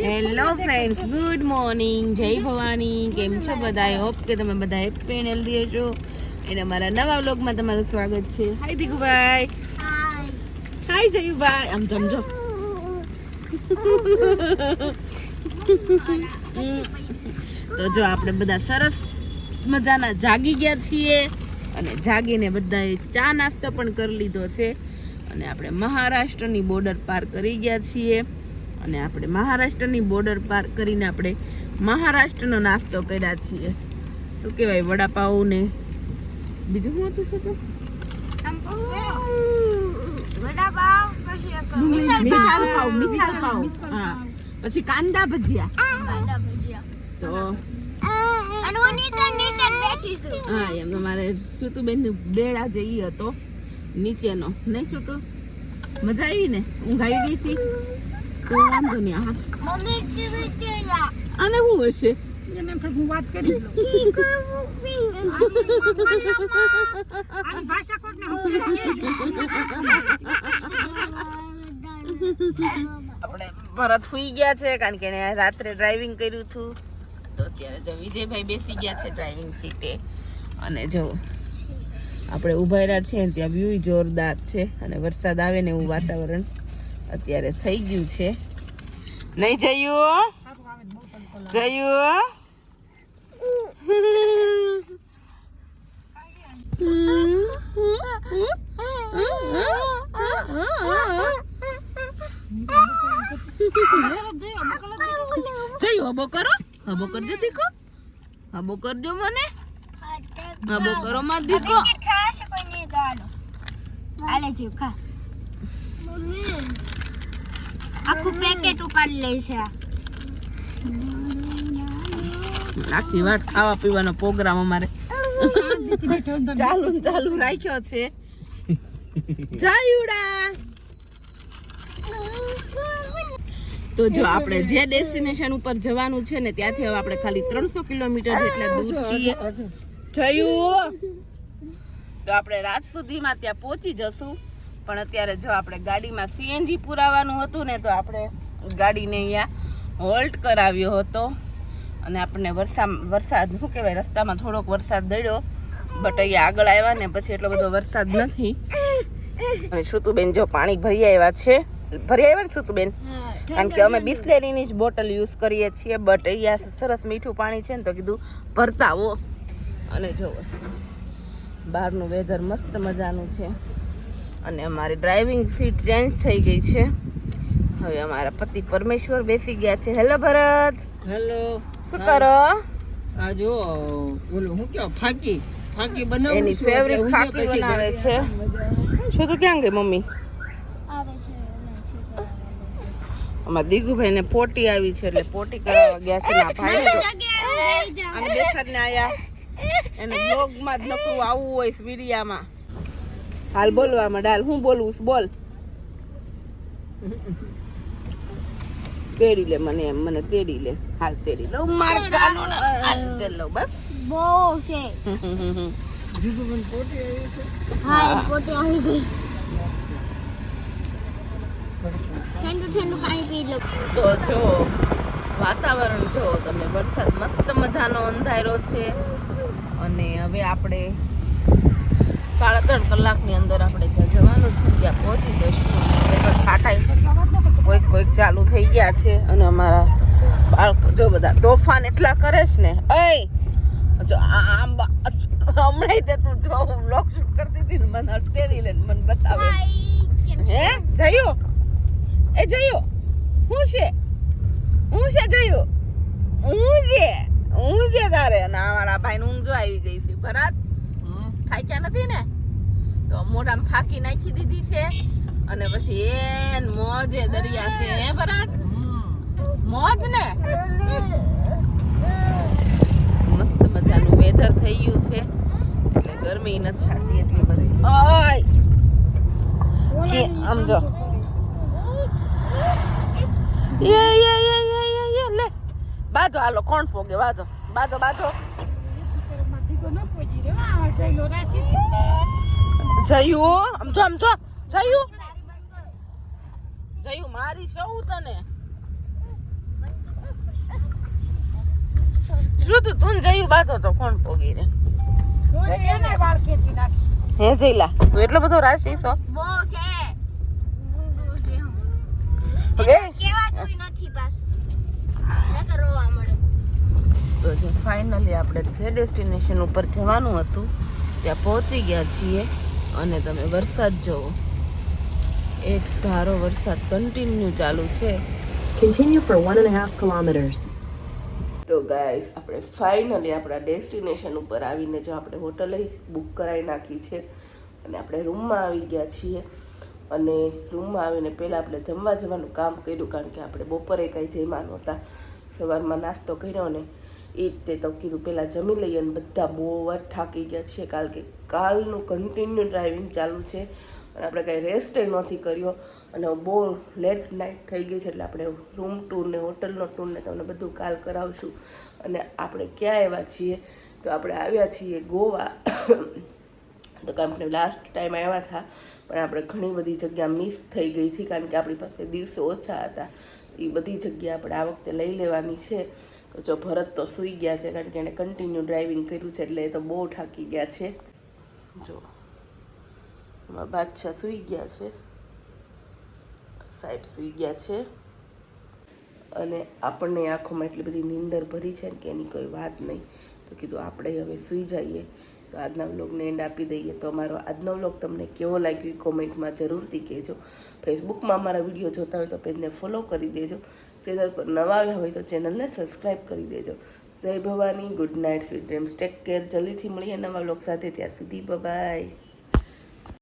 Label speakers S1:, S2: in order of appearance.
S1: Hello friends, good morning, જય ભવાની. કેમ છો બધા? હોપ કે તમે બધા હેપી એન્ડ હેલ્ધી હશો. એને મારા નવા વ્લોગમાં તમારું સ્વાગત છે. હાય દીકુભાઈ. હાય જયુભાઈ. આમ સમજો. તો જો આપણે બધા સરસ મજાના જાગી ગયા છીએ અને જાગીને બધાએ ચા નાસ્તો પણ કરી લીધો છે અને આપણે મહારાષ્ટ્રની બોર્ડર પાર કરી ગયા છીએ અને આપણે મહારાષ્ટ્રની બોર્ડર પાર કરીને આપણે મહારાષ્ટ્રનો નાસ્તો કર્યા છીએ. શું કહેવાય, વડાપાઉં ને બીજું શું હતું? શું મિસાલ પાઉં, હા, પછી કાંદા ભજીયા. તો હા, એમ તમારે શ્રુતુબેન બેડા જે ઈ હતો નીચેનો, નહીં શ્રુતુ? મજા આવી ને? ઊંઘ આવી ગઈ હતી તો વાંધો નહીં. હા, અને શું હશે? વાત કરી આપણે ભરત સુઈ ગયા છે કારણ કે એને રાત્રે ડ્રાઇવિંગ કર્યું હતું. તો અત્યારે જો વિજયભાઈ બેસી ગયા છે ડ્રાઇવિંગ સીટે અને જો આપણે ઉભા રહ્યા છીએ ત્યાં વ્યૂ જોરદાર છે અને વરસાદ આવે ને એવું વાતાવરણ અત્યારે થઈ ગયું છે. નહીં જયું? જયું જયું હબો કરો, હબો કરજો દીકો, હબો કરજો મને, હબો કરો માં દીકો.
S2: આખું પેકેટ ઉપાડી લે છે.
S1: આખી વાત ખાવા પીવાનો પ્રોગ્રામ અમારે ચાલુ રાખ્યો છે. જાયુડા. તો જો આપણે જે ડેસ્ટિનેશન ઉપર જવાનું છે ને ત્યાંથી હવે આપણે ખાલી 300 કિલોમીટર જેટલા દૂર છીએ. જયું તો આપણે રાત સુધીમાં ત્યાં પહોંચી જશું. પણ અત્યારે જો આપણે ગાડીમાં સીએનજી પુરાવાનું હતું ને તો આપણે ગાડીને અહીંયા હોલ્ટ કરાવ્યો હતો અને આપણને વરસાદ શું કહેવાય, રસ્તામાં થોડોક વરસાદ દડ્યો, બટ અહીંયા આગળ આવ્યા ને પછી એટલો બધો વરસાદ નથી. અને શ્રુતુબેન જો પાણી ભરી આવ્યા છે. ભરી આવ્યા ને શ્રુતુબેન? કારણ કે અમે બિસ્લેરીની જ બોટલ યુઝ કરીએ છીએ, બટ અહીંયા સરસ મીઠું પાણી છે ને તો કીધું ભરતા આવો. અને જો બહારનું વેધર મસ્ત મજાનું છે અને અમારી ડ્રાઇવિંગ સીટ ચેન્જ થઈ ગઈ છે. હવે અમારા પતિ પરમેશ્વર બેસી ગયા છે. હેલો ભરત.
S3: હેલો.
S1: શું કરો?
S3: આ જો ઓલું હું કેવું ફાકી બનાવું.
S1: એની ફેવરિટ ફાકી બનાવે છે. શું તું ક્યાં ગઈ મમ્મી? અમારા દીગુભાઈ ને પોટી આવી છે એટલે પોટી કરાવવા ગયા છે. ના ભાઈ અને બેસાડ ને આયા એને બ્લોગ માં જ નકરું આવવું હોય વિડિયામાં. હાલ બોલવામાં ડાલ. હું બોલવું? બોલ. તેડી લે મને, એમ મને તેડી લે. હાલ તેડી લો માર કાનો ના. હાલ તેડી લો બસ.
S2: બહુ છે. હા, પોટી આવી ગઈ. ઠંડુ પાણી પી લો.
S1: તો જો વાતાવરણ જો તમે, વરસાદ મસ્ત મજાનો અંધારો છે અને હવે આપણે 3.5 કલાકની અંદર આપણે જ્યાં જવાનું છે ત્યાં પહોંચી જઈશું. ટાટા કોઈક ચાલુ થઈ ગયા છે અને અમારા બાળકો જો બધા તોફાન એટલા કરે છે ને. એ જો આમ હમણાં તે તું જો વ્લોગ શૂટ કરતી હતી ને મને અટેડી લે મને બતાવે. હે જયો? એ જયો હું છે જયો? હું છે તારે? અને અમારા ભાઈને ઊંઘ જો આવી ગઈ છે. ભરત થાક્યા નથી ને? તો મોઢામાં ફાંકી નાખી દીધી છે અને પછી એન મોજે દરિયા છે. હે ભરત? મોજ ને? મસ્ત મજાનું વેધર થઈ ગયું છે એટલે ગરમી નથી થતી એટલી બધી. ઓય કે આમ જો યે લે બાજો. હાલો કોણ પોગે? બાજો. જયું આમ જો જયું મારી સૌ તને શું તું જયું બાતો તો કોણ પોગી રે હે જઈલા તું એટલો બધો રાશી છો
S2: બહુ છે ઊંડું છે હું
S1: ઓકે
S2: કેવાતું નથી પાછું નકર રોવા મળે
S1: તો જો ફાઇનલી આપણે જે ડેસ્ટિનેશન ઉપર જવાનું હતું ત્યાં પહોંચી ગયા છીએ અને તમે વરસાદ જુઓ એક ધારો વરસાદ કન્ટિન્યુ ચાલુ છે
S4: Continue for 1.5 kilometers.
S1: તો ગાઈસ આપણે ફાઇનલી આપણા ડેસ્ટિનેશન ઉપર આવીને જો આપણે હોટલ બુક કરાવી નાખી છે અને આપણે રૂમમાં આવી ગયા છીએ અને રૂમમાં આવીને પહેલાં આપણે જમવા જવાનું કામ કર્યું કારણ કે આપણે બપોરે કાંઈ જમ્યા નહોતા સવારમાં નાસ્તો કર્યો ને એ જ તે તો કીધું પહેલાં જમી લઈએ અને બધા બહુ વાર થાકી ગયા છીએ કારણ કે કાલનું કન્ટિન્યુ ડ્રાઇવિંગ ચાલુ છે અને આપણે કાંઈ રેસ્ટ નથી કર્યો અને બહુ લેટ નાઇટ થઈ ગઈ છે એટલે આપણે રૂમ ટૂર ને હોટલનો ટૂર ને તમને બધું કાલ કરાવશું અને આપણે ક્યાં આવ્યા છીએ તો આપણે આવ્યા છીએ ગોવા તો કે આપણે લાસ્ટ ટાઈમ આવ્યા હતા પણ આપણે ઘણી બધી જગ્યા મિસ થઈ ગઈ હતી કારણ કે આપણી પાસે દિવસો ઓછા હતા એ બધી જગ્યા આપણે આ વખતે લઈ લેવાની છે તો જો ભરત તો સૂઈ ગયા છે કારણ કે એણે કન્ટિન્યુ ડ્રાઇવિંગ કર્યું છે એટલે એ તો બહુ થાકી ગયા છે જો એમાં બાદશાહ સૂઈ ગયા છે સાહેબ સૂઈ ગયા છે અને આપણને આંખોમાં એટલી બધી નીંદર ભરી છે કે એની કોઈ વાત નહીં તો કીધું આપણે હવે સૂઈ જઈએ તો આજના વ્લોગને એન્ડ આપી દઈએ તો અમારો આજનો વ્લોગ તમને કેવો લાગ્યો એ કોમેન્ટમાં જરૂરથી કહેજો ફેસબુકમાં અમારા વિડીયો જોતા હોય તો પેજને ફોલો કરી દેજો ચેનલ પર નવા આવ્યા હોય તો ચેનલને સબસ્ક્રાઈબ કરી દેજો જય Bhavani good night sweet dreams take care જલ્દીથી મળીએ નવા વ્લોગ સાથે ત્યાં સુધી બાય